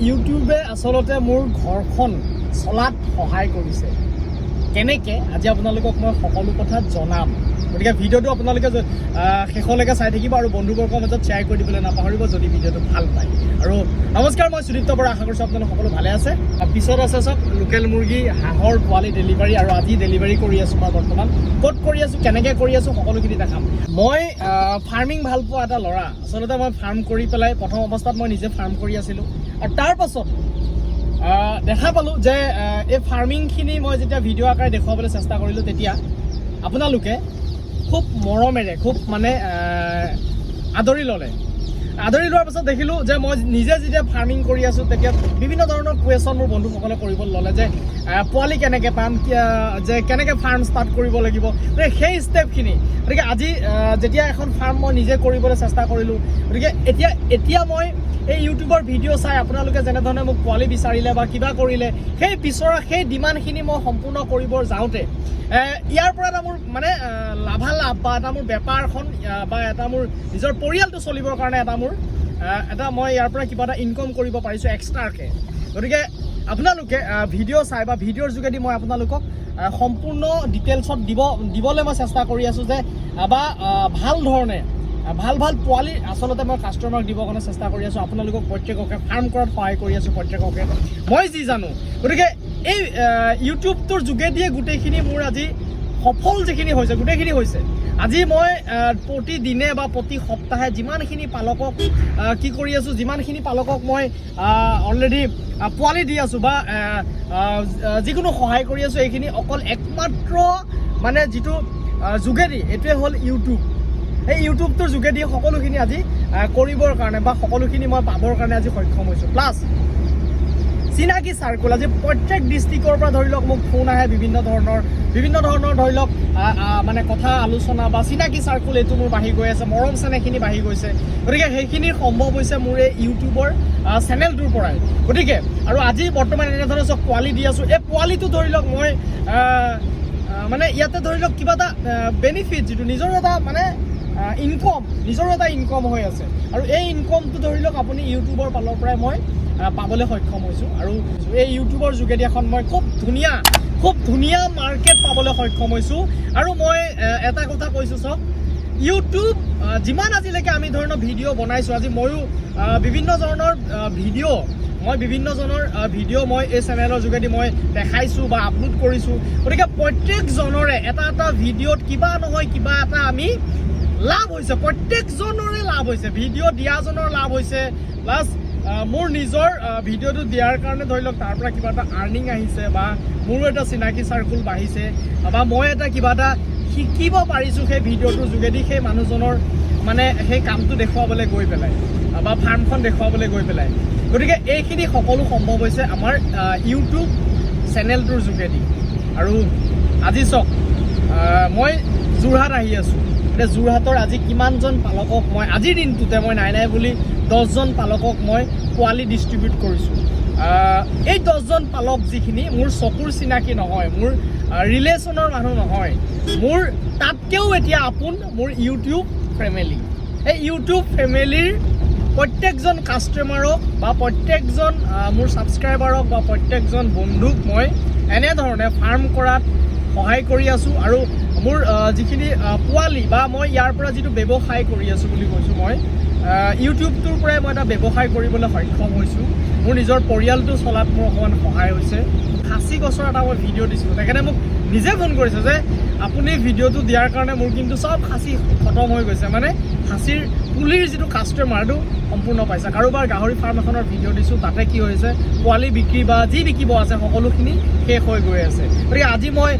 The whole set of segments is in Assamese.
ইউটিউবে আচলতে মোৰ ঘৰখন চলাত সহায় কৰিছে কেনেকৈ আজি আপোনালোকক মই সকলো কথা জনাম গতিকে ভিডিঅ'টো আপোনালোকে শেষলৈকে চাই থাকিব আৰু বন্ধুবৰ্গৰ মাজত শ্বেয়াৰ কৰি দিবলৈ নাপাহৰিব যদি ভিডিঅ'টো ভাল পায় আৰু নমস্কাৰ মই সুদীপ্ত বৰা আশা কৰিছোঁ আপোনালোক সকলো ভালে আছে পিছত আছে চব লোকেল মুৰ্গী হাঁহৰ পোৱালি ডেলিভাৰী আৰু আজি ডেলিভাৰী কৰি আছোঁ মই বৰ্তমান ক'ত কৰি আছোঁ কেনেকৈ কৰি আছোঁ সকলোখিনি দেখাম মই ফাৰ্মিং ভাল পোৱা এটা ল'ৰা আচলতে মই ফাৰ্ম কৰি পেলাই প্ৰথম অৱস্থাত মই নিজে ফাৰ্ম কৰি আছিলোঁ আৰু তাৰ পাছত দেখা পালোঁ যে এই ফাৰ্মিংখিনি মই যেতিয়া ভিডিঅ' আকাৰে দেখুৱাবলৈ চেষ্টা কৰিলোঁ তেতিয়া আপোনালোকে খুব মৰমেৰে খুব মানে আদৰি ল'লে আদৰি লোৱাৰ পাছত দেখিলোঁ যে মই নিজে যেতিয়া ফাৰ্মিং কৰি আছোঁ তেতিয়া বিভিন্ন ধৰণৰ কুৱেশ্যন মোৰ বন্ধুসকলে কৰিবলৈ ল'লে যে পোৱালি কেনেকৈ পাম যে কেনেকৈ ফাৰ্ম ষ্টাৰ্ট কৰিব লাগিব গতিকে সেই ষ্টেপখিনি গতিকে আজি যেতিয়া এখন ফাৰ্ম মই নিজে কৰিবলৈ চেষ্টা কৰিলোঁ গতিকে এতিয়া মই এই ইউটিউবৰ ভিডিঅ' চাই আপোনালোকে যেনেধৰণে মোক পোৱালি বিচাৰিলে বা কিবা কৰিলে সেই বিচৰা সেই ডিমাণ্ডখিনি মই সম্পূৰ্ণ কৰিব যাওঁতে ইয়াৰ পৰা এটা মোৰ মানে লাভালাভ বা এটা মোৰ বেপাৰখন বা এটা মোৰ নিজৰ পৰিয়ালটো চলিবৰ কাৰণে এটা মই ইয়াৰ পৰা কিবা এটা ইনকম কৰিব পাৰিছোঁ এক্সট্ৰাকৈ গতিকে আপোনালোকে ভিডিঅ' চাই বা ভিডিঅ'ৰ যোগেদি মই আপোনালোকক সম্পূৰ্ণ ডিটেইলছত দিবলৈ মই চেষ্টা কৰি আছোঁ যে বা ভাল ধৰণে ভাল পোৱালি আচলতে মই কাষ্টমাৰক দিবৰ কাৰণে চেষ্টা কৰি আছোঁ আপোনালোকক প্ৰত্যেককে ফাৰ্ম কৰাত সহায় কৰি আছোঁ প্ৰত্যেককে মই যি জানো গতিকে এই ইউটিউবটোৰ যোগেদিয়ে গোটেইখিনি মোৰ আজি সফল যিখিনি হৈছে গোটেইখিনি হৈছে আজি মই প্ৰতিদিনে বা প্ৰতি সপ্তাহে যিমানখিনি পালকক কি কৰি আছোঁ যিমানখিনি পালকক মই অলৰেডি পোৱালি দি আছোঁ বা যিকোনো সহায় কৰি আছোঁ এইখিনি অকল একমাত্ৰ মানে যিটো যোগেদি এইটোৱে হ'ল ইউটিউব এই ইউটিউবটোৰ যোগেদি সকলোখিনি আজি কৰিবৰ কাৰণে বা সকলোখিনি মই পাবৰ কাৰণে আজি সক্ষম হৈছোঁ প্লাছ চিনাকি চাৰ্কুল আজি প্ৰত্যেক ডিষ্ট্ৰিক্টৰ পৰা ধৰি লওক মোক ফোন আহে বিভিন্ন ধৰণৰ ধৰি লওক মানে কথা আলোচনা বা চিনাকি চাৰ্কুল এইটো মোৰ বাঢ়ি গৈ আছে মৰম চেনেহখিনি বাঢ়ি গৈছে গতিকে সেইখিনি সম্ভৱ হৈছে মোৰ এই ইউটিউবৰ চেনেলটোৰ পৰাই গতিকে আৰু আজি বৰ্তমান এনেধৰণে চব পোৱালি দি আছোঁ এই পোৱালিটো ধৰি লওক মই মানে ইয়াতে ধৰি লওক কিবা এটা বেনিফিট যিটো নিজৰ এটা মানে নিজৰ এটা ইনকম হৈ আছে আৰু এই ইনকমটো ধৰি লওক আপুনি ইউটিউবৰ ফালৰ পৰাই মই পাবলৈ সক্ষম হৈছোঁ আৰু এই ইউটিউবৰ যোগেদি এখন মই খুব ধুনীয়া মাৰ্কেট পাবলৈ সক্ষম হৈছোঁ আৰু মই এটা কথা কৈছোঁ চাওক ইউটিউব যিমান আজিলৈকে আমি ধৰণৰ ভিডিঅ' বনাইছোঁ আজি ময়ো বিভিন্ন ধৰণৰ ভিডিঅ' মই এই চেনেলৰ যোগেদি মই দেখাইছোঁ বা আপলোড কৰিছোঁ গতিকে প্ৰত্যেকজনৰে এটা ভিডিঅ'ত কিবা নহয় কিবা এটা আমি লাভ হৈছে প্ৰত্যেকজনৰে লাভ হৈছে ভিডিঅ' দিয়াজনৰ লাভ হৈছে প্লাছ মোৰ নিজৰ ভিডিঅ'টো দিয়াৰ কাৰণে ধৰি লওক তাৰ পৰা কিবা এটা আৰ্নিং আহিছে বা মোৰো এটা চিনাকি চাৰ্কুল বাঢ়িছে বা মই এটা কিবা এটা শিকিব পাৰিছোঁ সেই ভিডিঅ'টোৰ যোগেদি সেই মানুহজনৰ মানে সেই কামটো দেখুৱাবলৈ গৈ পেলাই বা ফাৰ্মখন দেখুৱাবলৈ গৈ পেলাই গতিকে এইখিনি সকলো সম্ভৱ হৈছে আমাৰ ইউটিউব চেনেলটোৰ যোগেদি আৰু আজি চাওক মই যোৰহাট আহি আছোঁ এতিয়া যোৰহাটৰ আজি কিমানজন পালকক মই আজিৰ দিনটোতে মই নাই বুলি 10জন পালকক মই পোৱালি ডিষ্ট্ৰিবিউট কৰিছোঁ এই 10জন পালক যিখিনি মোৰ চকুৰ চিনাকি নহয় মোৰ ৰিলেশ্যনৰ মানুহ নহয় মোৰ তাতকৈও এতিয়া আপোন মোৰ ইউটিউব ফেমিলি এই ইউটিউব ফেমিলিৰ প্ৰত্যেকজন কাষ্টমাৰক বা প্ৰত্যেকজন মোৰ ছাবস্ক্ৰাইবাৰক বা প্ৰত্যেকজন বন্ধুক মই এনেধৰণে ফাৰ্ম কৰাত সহায় কৰি আছোঁ আৰু মোৰ যিখিনি পোৱালি বা মই ইয়াৰ পৰা যিটো ব্যৱসায় কৰি আছোঁ বুলি কৈছোঁ মই ইউটিউবটোৰ পৰাই মই এটা ব্যৱসায় কৰিবলৈ সক্ষম হৈছোঁ মোৰ নিজৰ পৰিয়ালটো চলাত মোৰ অকণমান সহায় হৈছে খাচী গছৰ এটা মই ভিডিঅ' দিছিলোঁ তেখেতে মোক নিজে ফোন কৰিছে যে আপুনি ভিডিঅ'টো দিয়াৰ কাৰণে মোৰ কিন্তু চব খাচী খতম হৈ গৈছে মানে খাচীৰ পুলিৰ যিটো কাষ্টমাৰটো সম্পূৰ্ণ পাইছে কাৰোবাৰ গাহৰি ফাৰ্ম এখনৰ ভিডিঅ' দিছোঁ তাতে কি হৈছে পোৱালি বিক্ৰী বা যি বিকিব আছে সকলোখিনি শেষ হৈ গৈ আছে গতিকে আজি মই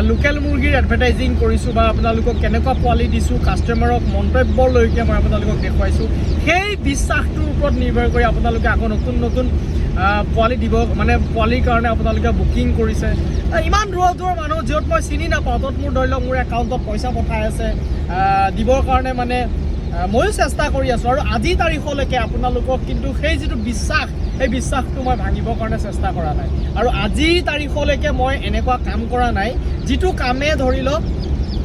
লোকেল মুৰ্গীৰ এডভাৰটাইজিং কৰিছোঁ বা আপোনালোকক কেনেকুৱা পোৱালি দিছোঁ কাষ্টমাৰক মন্তব্যলৈকে মই আপোনালোকক দেখুৱাইছোঁ সেই বিশ্বাসটোৰ ওপৰত নিৰ্ভৰ কৰি আপোনালোকে আকৌ নতুন পোৱালি দিব মানে পোৱালিৰ কাৰণে আপোনালোকে বুকিং কৰিছে ইমান দূৰৰ মানুহ য'ত মই চিনি নাপাওঁ ত'ত মোৰ ধৰি লওক মোৰ একাউণ্টত পইচা পঠাই আছে দিবৰ কাৰণে মানে ময়ো চেষ্টা কৰি আছোঁ আৰু আজি তাৰিখলৈকে আপোনালোকক কিন্তু সেই যিটো বিশ্বাস সেই বিশ্বাসটো মই ভাঙিবৰ কাৰণে চেষ্টা কৰা নাই আৰু আজি তাৰিখলৈকে মই এনেকুৱা কাম কৰা নাই যিটো কামে ধৰি লওক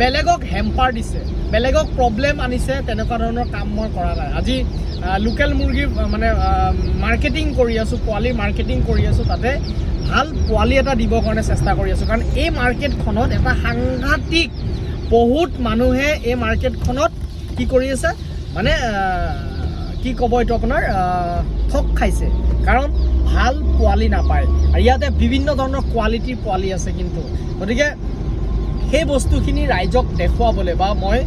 বেলেগক হেম্পাৰ দিছে বেলেগক প্ৰব্লেম আনিছে তেনেকুৱা ধৰণৰ কাম মই কৰা নাই আজি লোকেল মুৰ্গী মানে মাৰ্কেটিং কৰি আছোঁ পোৱালি মাৰ্কেটিং কৰি আছোঁ তাতে ভাল পোৱালি এটা দিবৰ কাৰণে চেষ্টা কৰি আছোঁ কাৰণ এই মাৰ্কেটখনত এটা সাংঘাতিক বহুত মানুহে এই মাৰ্কেটখনত কি কৰি আছে মানে কি ক'ব এইটো আপোনাৰ ঠগ খাইছে কাৰণ ভাল পোৱালি নাপায় আৰু ইয়াতে বিভিন্ন ধৰণৰ কোৱালিটিৰ পোৱালি আছে কিন্তু গতিকে সেই বস্তুখিনি ৰাইজক দেখুৱাবলৈ বা মই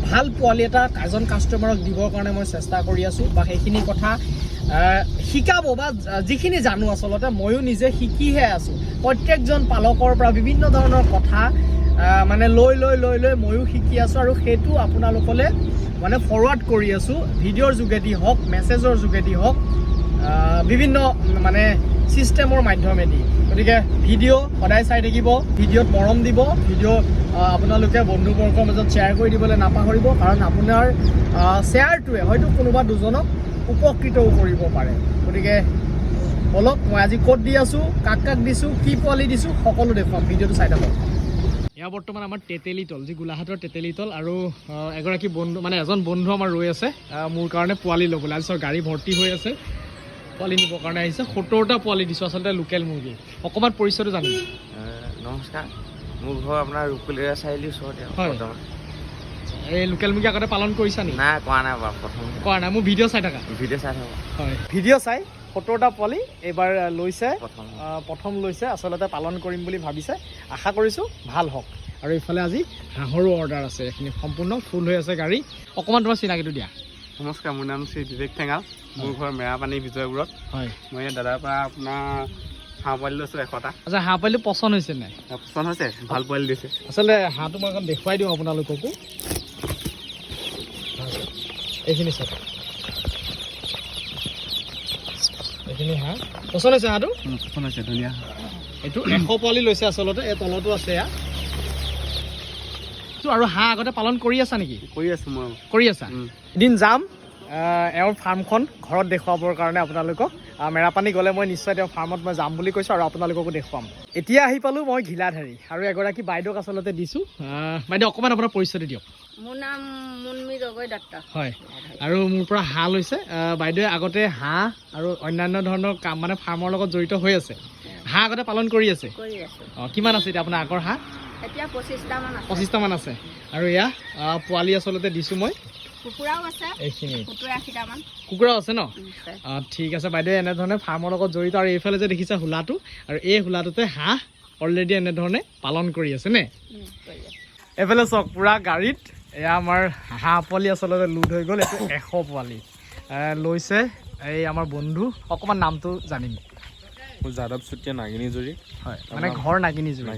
ভাল পোৱালি এটা এজন কাষ্টমাৰক দিবৰ কাৰণে মই চেষ্টা কৰি আছোঁ বা সেইখিনি কথা শিকাব বা যিখিনি জানো আচলতে ময়ো নিজে শিকিহে আছোঁ প্ৰত্যেকজন পালকৰ পৰা বিভিন্ন ধৰণৰ কথা মানে লৈ ময়ো শিকি আছোঁ আৰু সেইটো আপোনালোকলৈ মানে ফৰৱাৰ্ড কৰি আছোঁ ভিডিঅ'ৰ যোগেদি হওক মেছেজৰ যোগেদি হওক বিভিন্ন মানে চিষ্টেমৰ মাধ্যমেদি গতিকে ভিডিঅ' সদায় চাই থাকিব ভিডিঅ'ত মৰম দিব ভিডিঅ' আপোনালোকে বন্ধুবৰ্গৰ মাজত শ্বেয়াৰ কৰি দিবলৈ নাপাহৰিব কাৰণ আপোনাৰ শ্বেয়াৰটোৱে হয়তো কোনোবা দুজনক উপকৃতও কৰিব পাৰে গতিকে বলক মই আজি ক'ত দি আছোঁ কাক দিছোঁ কি পোৱালি দিছোঁ সকলো দেখুৱাম ভিডিঅ'টো চাই থাকক এয়া বৰ্তমান আমাৰ তেতেলীতল যি গোলাঘাটৰ তেতেলীতল আৰু এগৰাকী বন্ধু মানে এজন বন্ধু আমাৰ ৰৈ আছে মোৰ কাৰণে পোৱালি ল'বলৈ আজি গাড়ী ভৰ্তি হৈ আছে পোৱালি নিবৰ কাৰণে আহিছে 70টা পোৱালি দিছোঁ আচলতে লোকেল মুৰ্গী অকণমান পৰিচয়টো জানিম নমস্কাৰ মোৰ ঘৰ আপোনাৰ ৰূপকলীয়া চাৰিআলিৰ ওচৰতে হয় এই লোকেল মুৰ্গী আগতে পালন কৰিছা নেকি নাই কৰা নাই বাৰু প্ৰথম কৰা নাই মোৰ ভিডিঅ' চাই থাকা ভিডিঅ' চাই থাকোঁ হয় ভিডিঅ' চাই 70টা পোৱালি এইবাৰ লৈছে প্ৰথম লৈছে আচলতে পালন কৰিম বুলি ভাবিছে আশা কৰিছোঁ ভাল হওক আৰু এইফালে আজি হাঁহৰো অৰ্ডাৰ আছে এইখিনি সম্পূৰ্ণ ফুল হৈ আছে গাড়ী অকণমান তোমাৰ চিনাকিটো দিয়া নমস্কাৰ মোৰ নাম শ্ৰী বিবেক ঠেঙাল মোৰ ঘৰ মেৰাপানী বিজয়পুৰত হয় মই ইয়াত দাদাৰ পৰা আপোনাৰ হাঁহ পোৱালি লৈছোঁ 100টা আচ্ছা হাঁহ পোৱালিটো পচন্দ হৈছে নাই পচন্দ হৈছে ভাল পোৱালি দিছে আচলতে হাঁহটো মই অকণ দেখুৱাই দিওঁ আপোনালোককো এইখিনি চাওক এইখিনি হাঁহ পচন্দ হৈছে হাঁহটো পচন্দ হৈছে ধুনীয়া এইটো 100 পোৱালি লৈছে আচলতে এই তলতো আছে এয়া আৰু হাঁহ আগতে পালন কৰি আছা নেকি কৰি আছোঁ মই কৰি আছা এদিন যাম এওঁৰ ফাৰ্মখন ঘৰত দেখুৱাবৰ কাৰণে আপোনালোকক মেৰাপানী গ'লে মই নিশ্চয় তেওঁৰ ফাৰ্মত মই যাম বুলি কৈছোঁ আৰু আপোনালোককো দেখুৱাম এতিয়া আহি পালোঁ মই ঘিলাধাৰী আৰু এগৰাকী বাইদেউক আচলতে দিছোঁ বাইদেউ অকণমান আপোনাৰ পৰিচয়টো দিয়ক মোৰ নাম মুনমি গগৈ দত্ত হয় আৰু মোৰ পৰা হাঁহ লৈছে বাইদেৱে আগতে হাঁহ আৰু অন্যান্য ধৰণৰ কাম মানে ফাৰ্মৰ লগত জড়িত হৈ আছে হাঁহ আগতে পালন কৰি আছে অঁ কিমান আছে এতিয়া আপোনাৰ আগৰ হাঁহ এতিয়া 25টা মান আছে আৰু এয়া পোৱালি আচলতে দিছোঁ মই কুকুৰাও আছে এইখিনি 70-80টামান কুকুৰাও আছে ন ঠিক আছে বাইদেউ এনেধৰণে ফাৰ্মৰ লগত জড়িত আৰু এইফালে যে দেখিছে হোলাটো আৰু এই হোলাটোতে হাঁহ অলৰেডি এনেধৰণে পালন কৰি আছে নে এইফালে চাওক পুৰা গাড়ীত এয়া আমাৰ হাঁহ পোৱালি আচলতে লোড হৈ গ'ল এইটো 100 পোৱালি লৈছে এই আমাৰ বন্ধু অকণমান নামটো জানিম মোৰ যাদৱ চুতীয়া নাগিনীজুৰি হয় মানে ঘৰ নাগিনীজুৰি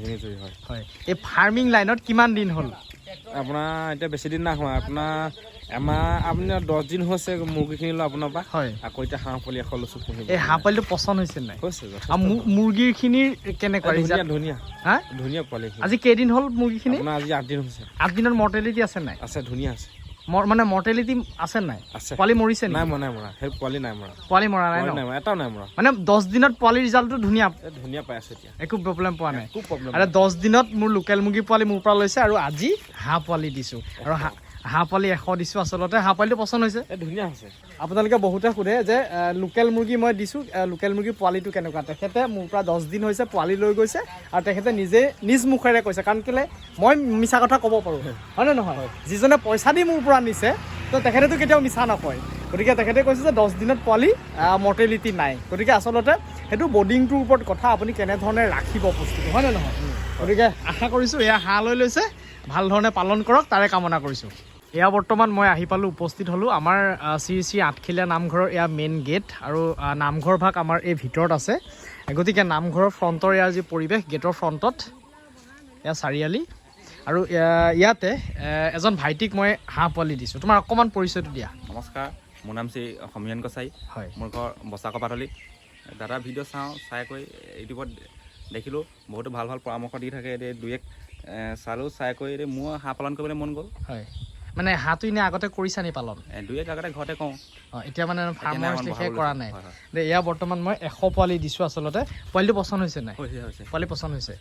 হয় হয় এই ফাৰ্মিং লাইনত কিমান দিন হ'ল আপোনাৰ এতিয়া বেছি দিন নাই হোৱা আপোনাৰ এমাহ আপোনাৰ 10 দিন হৈছে মুৰ্গীখিনি লৈ আপোনাৰ পৰা হয় আকৌ এতিয়া হাঁহ পোৱালি 100 লৈছোঁ এই হাঁহ পোৱালিটো পচন্দ হৈছে নাই হৈছে আৰু মুৰ্গীখিনিৰ কেনেকুৱা ধুনীয়া হা ধুনীয়া পোৱালি আজি কেইদিন হ'ল মুৰ্গীখিনি আপোনাৰ আজি 8 দিন হৈছে 8 দিনত মৰ্টেলিটি আছে নাই আছে ধুনীয়া আছে মানে মৰ্টেলিটি আছে নাই আছে পোৱালি মৰিছে নাই মৰা সেই পোৱালি নাই মৰা পোৱালি মৰা নাই ন এটাও নাই মৰা মানে 10 দিনত পোৱালি ৰিজাল্টটো ধুনীয়া পাই আছে এতিয়া একো প্ৰব্লেম পোৱা নাই একো প্ৰব্লেম আৰু 10 দিনত মোৰ লোকেল মুৰ্গী পোৱালি মোৰ পৰা লৈছে আৰু আজি হাঁহ পোৱালি দিছোঁ আৰু হাঁহ পোৱালি 100 দিছোঁ আচলতে হাঁহ পোৱালিটো পচন্দ হৈছে ধুনীয়া হৈছে আপোনালোকে বহুতে সোধে যে লোকেল মুৰ্গী মই দিছোঁ লোকেল মুৰ্গী পোৱালিটো কেনেকুৱা তেখেতে মোৰ পৰা 10 দিন হৈছে পোৱালি লৈ গৈছে আৰু তেখেতে নিজে নিজ মুখেৰে কৈছে কাৰণ কেলৈ মই মিছা কথা ক'ব পাৰোঁ হয়নে নহয় যিজনে পইচা দি মোৰ পৰা নিছে তো তেখেতেতো কেতিয়াও মিছা নকয় গতিকে তেখেতে কৈছে যে 10 দিনত পোৱালি মৰ্টেলিটি নাই গতিকে আচলতে সেইটো বৰ্ডিংটোৰ ওপৰত কথা আপুনি কেনেধৰণে ৰাখিব বস্তুটো হয়নে নহয় গতিকে আশা কৰিছোঁ এয়া হাঁহ লৈ লৈছে ভাল ধৰণে পালন কৰক তাৰে কামনা কৰিছোঁ এয়া বৰ্তমান মই আহি পালোঁ উপস্থিত হ'লোঁ আমাৰ শ্ৰী আঠখিলীয়া নামঘৰৰ এয়া মেইন গেট আৰু নামঘৰ ভাগ আমাৰ এই ভিতৰত আছে গতিকে নামঘৰৰ ফ্ৰণ্টৰ ইয়াৰ যি পৰিৱেশ গেটৰ ফ্ৰণ্টত এয়া চাৰিআলি আৰু ইয়াতে এজন ভাইটিক মই হাঁহ পোৱালি দিছোঁ তোমাৰ অকণমান পৰিচয়টো দিয়া নমস্কাৰ মোৰ নাম শ্ৰী সমীৰণ কছাৰী হয় মোৰ ঘৰ বচাকপাতলি দাদা ভিডিঅ' চাওঁ চাই কৰি ইউটিউবত দেখিলোঁ বহুতো ভাল ভাল পৰামৰ্শ দি থাকে এতিয়া 2-1 চালোঁ চাই কৰি মোৰ হাঁহ পালন কৰিবলৈ মন গ'ল হয় মানে হাঁহটো এনেই আগতে কৰিছা নি পালন 2-1 আগতে ঘৰতে কওঁ এতিয়া মানে ফাৰ্মৰ লেখীয়া কৰা নাই এয়া বৰ্তমান মই 100 পোৱালি দিছোঁ আচলতে পোৱালিটো পচন্দ হৈছে নাই হৈছে পোৱালি পচন্দ হৈছে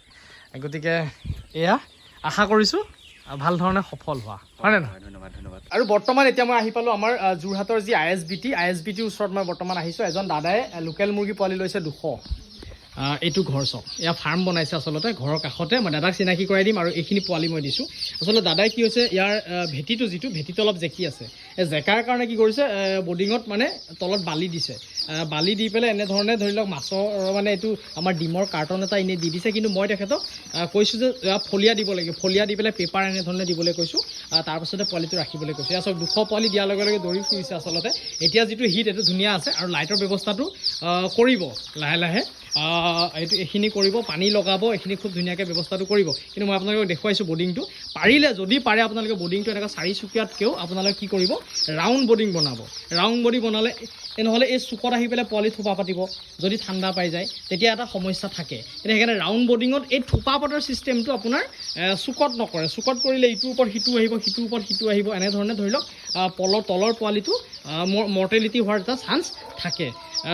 গতিকে এয়া আশা কৰিছোঁ ভাল ধৰণে সফল হোৱা হয়নে নহয়? ধন্যবাদ ধন্যবাদ। আৰু বৰ্তমান এতিয়া মই আহি পালোঁ আমাৰ যোৰহাটৰ যি ISBTৰ ওচৰত মই বৰ্তমান আহিছোঁ। এজন দাদাই লোকেল মুৰ্গী পোৱালি লৈছে 200। এইটো ঘৰ চাওক, এয়া ফাৰ্ম বনাইছে আচলতে ঘৰৰ কাষতে। মই দাদাক চিনাকি কৰাই দিম আৰু এইখিনি পোৱালি মই দিছোঁ। আচলতে দাদাই কি হৈছে, ইয়াৰ ভেটিটো অলপ জেকি আছে। এই জেকাৰ কাৰণে কি কৰিছে, বৰ্ডিঙত মানে তলত বালি দিছে। বালি দি পেলাই এনেধৰণে ধৰি লওক মাছৰ মানে এইটো আমাৰ ডিমৰ কাৰ্টন এটা এনেই দি দিছে। কিন্তু মই তেখেতক কৈছোঁ যে ফলিয়া দিব লাগে, ফলিয়া দি পেলাই পেপাৰ এনেধৰণে দিবলৈ কৈছোঁ। তাৰপাছতে পোৱালিটো ৰাখিবলৈ কৈছোঁ। এয়া চাওক 200 পোৱালি দিয়াৰ লগে লগে দৌৰি ফুৰিছে আচলতে। এতিয়া যিটো হিট এইটো ধুনীয়া আছে আৰু লাইটৰ ব্যৱস্থাটো কৰিব লাহে লাহে। এইখিনি কৰিব, পানী লগাব, এইখিনি খুব ধুনীয়াকৈ ব্যৱস্থাটো কৰিব। কিন্তু মই আপোনালোকক দেখুৱাইছোঁ বৰ্ডিংটো। পাৰিলে যদি পাৰে আপোনালোকে বৰ্ডিংটো এনেকৈ 4 চুকীয়াতকৈও আপোনালোকে কি কৰিব, ৰাউণ্ড বৰ্ডিং বনাব। ৰাউণ্ড বৰ্ডিং বনালে নহ'লে এই চুকত আহি পেলাই পোৱালি থোপা পাতিব, যদি ঠাণ্ডা পাই যায় তেতিয়া এটা সমস্যা থাকে। এতিয়া সেইকাৰণে ৰাউণ্ড বৰ্ডিঙত এই থোপা পাতৰ ছিষ্টেমটো আপোনাৰ চুকত নকৰে। চুকত কৰিলে ইটোৰ ওপৰত সিটো আহিব, সিটোৰ ওপৰত সিটো আহিব, এনেধৰণে ধৰি লওক তলৰ পোৱালিটো মৰ্টেলিটি হোৱাৰ এটা চান্স থাকে।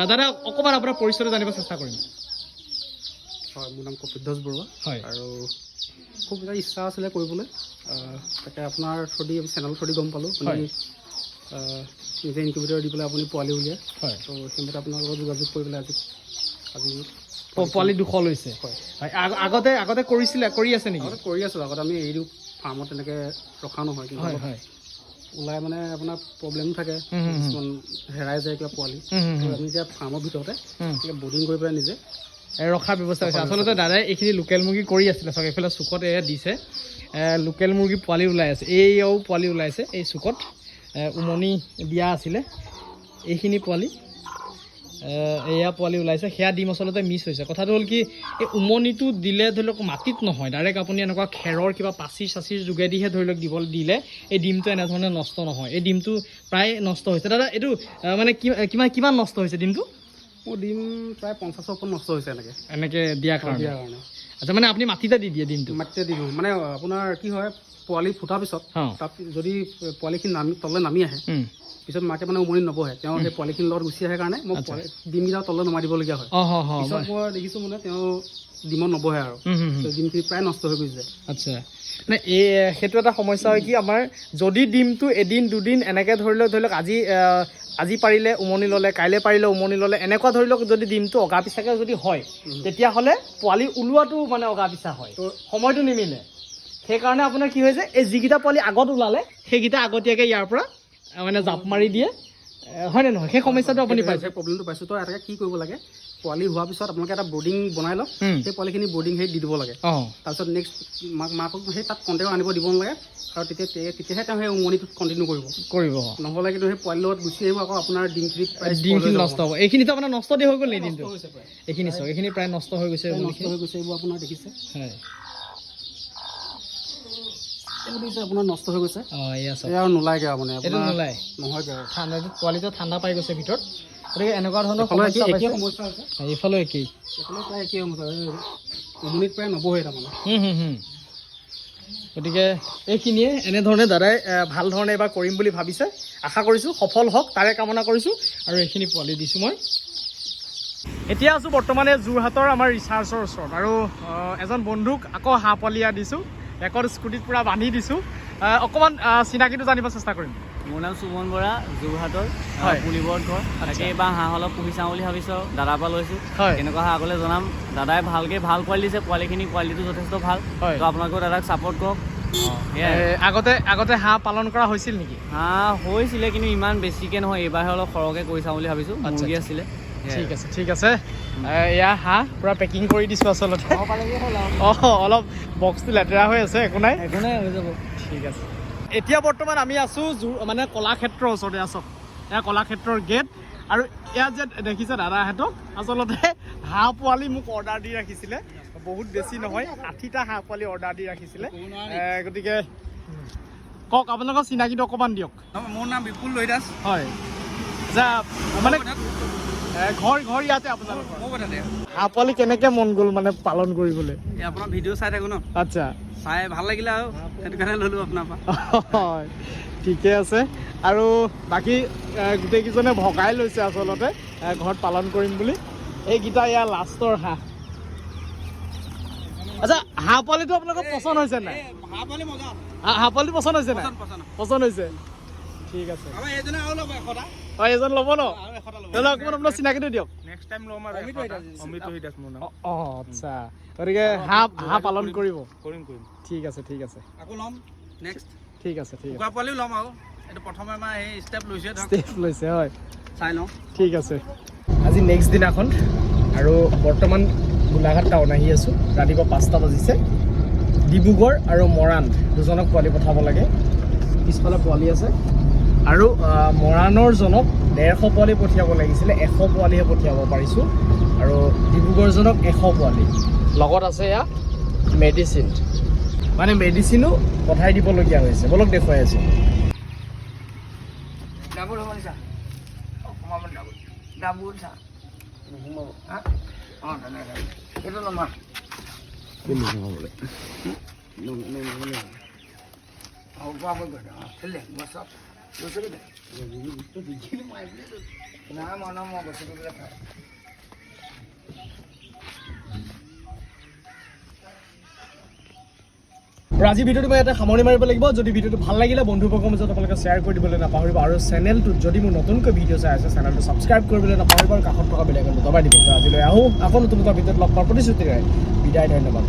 দাদা অকণমান আপোনাৰ পৰিচয়টো জানিব চেষ্টা কৰিম। হয়, মোৰ নাম কপিদ্ধস বৰুৱা। হয়। আৰু খুব এটা ইচ্ছা আছিলে কৰিবলৈ, তাকে আপোনাৰ চেনেল থ্ৰুদি গম পালোঁ। আপুনি নিজে ইনকিউবেটৰ দি পেলাই আপুনি পোৱালি উলিয়াই। হয়। ত' সেইমতে আপোনাৰ লগত যোগাযোগ কৰি পেলাই আজি পোৱালি 200 লৈছে। হয়। আগতে কৰি আছে নেকি? আগতে কৰি আছোঁ। আগতে আমি এৰি দিওঁ ফাৰ্মত তেনেকৈ ৰখা নহয়, কিন্তু হয় হয় ওলাই মানে আপোনাৰ প্ৰব্লেম থাকে, কিছুমান হেৰাই যায় কিবা পোৱালি। আমি এতিয়া ফাৰ্মৰ ভিতৰতে বৰ্ডিং কৰি পেলাই নিজে ৰখাৰ ব্যৱস্থা হৈছে। আচলতে দাদাই এইখিনি লোকেল মুৰ্গী কৰি আছিলে চাওক। এইফালে চুকত এয়া দিছে, লোকেল মুৰ্গী পোৱালি ওলাই আছে। এইয়াও পোৱালি ওলাইছে এই চুকত, উমনি দিয়া আছিলে এইখিনি পোৱালি। এয়া পোৱালি ওলাইছে, সেয়া ডিম আচলতে মিছ হৈছে। কথাটো হ'ল কি, এই উমনিটো দিলে ধৰি লওক মাটিত নহয়, ডাইৰেক্ট আপুনি এনেকুৱা খেৰৰ কিবা পাচিৰ যোগেদিহে ধৰি লওক দিলে এই ডিমটো এনেধৰণে নষ্ট নহয়। এই ডিমটো প্ৰায় নষ্ট হৈছে। দাদা এইটো মানে কিমান নষ্ট হৈছে ডিমটো? মোৰ ডিম প্ৰায় 50ৰ ওপৰত নষ্ট হৈছে এনেকৈ দিয়াৰ কাৰণে। আচ্ছা, মানে আপুনি মাটিতে দি দিয়ে ডিমটো? মাটিতে দি দিওঁ। মানে আপোনাৰ কি হয়, পোৱালি ফুটাৰ পিছত তাত যদি পোৱালিখিনি তললৈ নামি আহে, পিছত মাকে মানে উমনি নবহে, তেওঁ সেই পোৱালিখিনিৰ লগত গুচি আহে কাৰণে মই ডিমকেইটা তললৈ নমাই দিবলগীয়া হয়। পিছত মই দেখিছোঁ মানে তেওঁ ডিমত নবহে আৰু ডিমখিনি প্ৰায় নষ্ট হৈ গৈছে। আচ্ছা, মানে সেইটো এটা সমস্যা হয় কি, আমাৰ যদি ডিমটো এদিন দুদিন এনেকৈ ধৰি লওক আজি পাৰিলে উমনি ল'লে, কাইলৈ পাৰিলে উমনি ল'লে, এনেকুৱা ধৰি লওক যদি ডিমটো অগা পিছাকৈ যদি হয়, তেতিয়াহ'লে পোৱালি ওলোৱাটো মানে অগা পিছা হয়, সময়টো নিমিলে। সেইকাৰণে আপোনাৰ কি হৈছে, এই যিকেইটা পোৱালি আগত ওলালে সেইকেইটা আগতীয়াকৈ ইয়াৰ পৰা মানে জাপ মাৰি দিয়ে, হয়নে নহয়? সেই সমস্যাটো আপুনি পাইছে? প্ৰব্লেমটো পাইছোঁ। তো এটাকে কি কৰিব লাগে, পোৱালি হোৱাৰ পিছত আপোনালোকে এটা বৰ্ডিং বনাই লওক, সেই পোৱালিখিনি বৰ্ডিং সেই দি দিব লাগে। তাৰপিছত নেক্সট মাকক সেই তাত কণ্টেক্ট আনিব দিব নালাগে, আৰু তেতিয়াহে তেওঁ সেই উমনিটো কণ্টিনিউ কৰিব। নহ'লে কিন্তু সেই পোৱালিৰ লগত গুচি আহিব, আকৌ আপোনাৰ ডিমখিনি নষ্ট হ'ব। এইখিনিতো আপোনাৰ নষ্ট দি হৈ গ'ল নেকি ডিমটো? এইখিনি চাওক, এইখিনি প্ৰায় নষ্ট হৈ গৈছে। এইবোৰ আপোনাৰ দেখিছে, হয়, আপোনাৰ নষ্ট হৈ গৈছে। এয়া চাওক, আৰু নোলায়গৈ আৰু মানে এইটো নোলায়, নহয়গৈ আৰু ঠাণ্ডাটো পোৱালিটো ঠাণ্ডা পাই গৈছে ভিতৰত। গতিকে এনেকুৱা ধৰণৰ সমস্যা হৈছে। এইফালেও একেই, এইফালে প্ৰায় একেই সমস্যা, উমনিত প্ৰায় নবহে তাৰমানে। গতিকে এইখিনিয়ে এনেধৰণে দাদাই ভাল ধৰণে এবাৰ কৰিম বুলি ভাবিছে। আশা কৰিছোঁ সফল হওক, তাৰে কামনা কৰিছোঁ। আৰু এইখিনি পোৱালি দিছোঁ মই। এতিয়া আছোঁ বৰ্তমানে যোৰহাটৰ আমাৰ ৰিচাৰ্চৰ ওচৰত, আৰু এজন বন্ধুক আকৌ হাঁহ পোৱালি দিছোঁ, বেকত স্কুটিত পূৰা বান্ধি দিছোঁ। অকণমান চিনাকিটো জানিব চেষ্টা কৰিম। মোৰ নাম সুমন বৰা, যোৰহাটৰ হয়। পুলিবৰত ঘৰ। তাকে এইবাৰ হাঁহ অলপ পুহি চাওঁ বুলি ভাবিছোঁ, দাদাৰ পৰা লৈছোঁ। হয়, কেনেকুৱা হাঁহ আগলৈ জনাম। দাদাই ভাল পোৱালি দিছে, কোৱালিটিটো যথেষ্ট ভাল। হয়। তো আপোনালোকেও দাদাক ছাপোৰ্ট কৰক। আগতে হাঁহ পালন কৰা হৈছিল নেকি? হাঁহ হৈছিলে, কিন্তু ইমান বেছিকৈ নহয়, এইবাৰহে অলপ সৰহকৈ কৰি চাওঁ বুলি ভাবিছোঁ। মুৰ্গী আছিলে। ঠিক আছে। এয়া হাঁহ পূৰা পেকিং কৰি দিছোঁ আচলতে। অলপ বক্সটো লেতেৰা হৈ আছে, একো নাই হৈ যাব। ঠিক আছে। এতিয়া বৰ্তমান আমি আছোঁ মানে কলাক্ষেত্ৰৰ ওচৰতে আছোঁ। এয়া কলাক্ষেত্ৰৰ গেট। আৰু ইয়াত যে দেখিছে দাদাহঁতক, আচলতে হাঁহ পোৱালি মোক অৰ্ডাৰ দি ৰাখিছিলে, বহুত বেছি নহয়, 60টা হাঁহ পোৱালি অৰ্ডাৰ দি ৰাখিছিলে। গতিকে কওক, আপোনালোকৰ চিনাকিটো অকণমান দিয়ক। মোৰ নাম বিপুল লৈদাস। হয়, আচ্ছা, মানে ঘৰ ইয়াতে আপোনালোকৰ? হাঁহ পোৱালি কেনেকৈ মন গ'ল মানে পালন কৰিবলৈ? আপোনাৰ ভিডিঅ' চাই থাকোঁ ন, আচ্ছা, চাই ভাল লাগিলে আৰু সেইটো কাৰণে ল'লোঁ আপোনাৰ পৰা। হয়, ঠিকে আছে। আৰু বাকী গোটেইকেইজনে ভগাই লৈছে আচলতে ঘৰত পালন কৰিম বুলি। এইকেইটা ইয়াৰ লাষ্টৰ হাঁহ। আচ্ছা, হাঁহ পোৱালিটো আপোনালোকৰ পচন্দ হৈছে নাই? হাঁহ পোৱালি মজা। হাঁহ পোৱালি পচন্দ হৈছে নাই পচন্দ হৈছে ঠিক আছে এজন ল'ব ন তেতিয়াহ'লে অকণমান আপোনাৰ চিনাকিটো দিয়ক নেক্সট টাইম ল'ম আৰু অমৃত দাস মোৰ নাম অঁ আচ্ছা গতিকে হাঁহ পালন কৰিব কৰিম ঠিক আছে ঠিক আছে আকৌ ল'ম নেক্সট ঠিক আছে ঠিক আছে কুকুৰা পোৱালিও ল'ম আৰু এইটো প্ৰথমে আমাৰ এই ষ্টেপ লৈছে ষ্টেপ লৈছে হয় চাই লওঁ ঠিক আছে আজি নেক্সট দিনাখন আৰু বৰ্তমান গোলাঘাট টাউন আহি আছোঁ ৰাতিপুৱা 5টা বাজিছে ডিব্ৰুগড় আৰু মৰাণ দুজনক পোৱালি পঠাব লাগে পিছফালে পোৱালি আছে আৰু মৰাণৰ জনক 150 পোৱালি পঠিয়াব লাগিছিলে 100 পোৱালিহে পঠিয়াব পাৰিছোঁ আৰু ডিব্ৰুগড়জনক 100 পোৱালি লগত আছে এয়া মেডিচিন মানে মেডিচিনো পঠাই দিবলগীয়া হৈছে বলক দেখুৱাই আছোঁ ডাবুল হ'ব নিছা অকণমান ডাবুল ডাবুল চা নোসোমাব অঁ তেনেকৈ এইটো নমা আৰু আজি ভিডিঅ'টো মই ইয়াতে সামৰণি মাৰিব লাগিব যদি ভিডিঅ'টো ভাল লাগিলে বন্ধুবৰ্গৰ মাজত আপোনালোকে শ্বেয়াৰ কৰি দিবলৈ নাপাহৰিব আৰু চেনেলটোত যদি মোৰ নতুনকৈ ভিডিঅ' চাই আছে চেনেলটো ছাবস্ক্ৰাইব কৰিবলৈ নাপাহৰিব আৰু কাষত থকা বেল আইকনটো দবাই দিব আজিলৈ আহোঁ আকৌ নতুন এটা ভিডিঅ'ত লগ পোৱাৰ প্ৰতিশ্ৰুতিৰে বিদায় ধন্যবাদ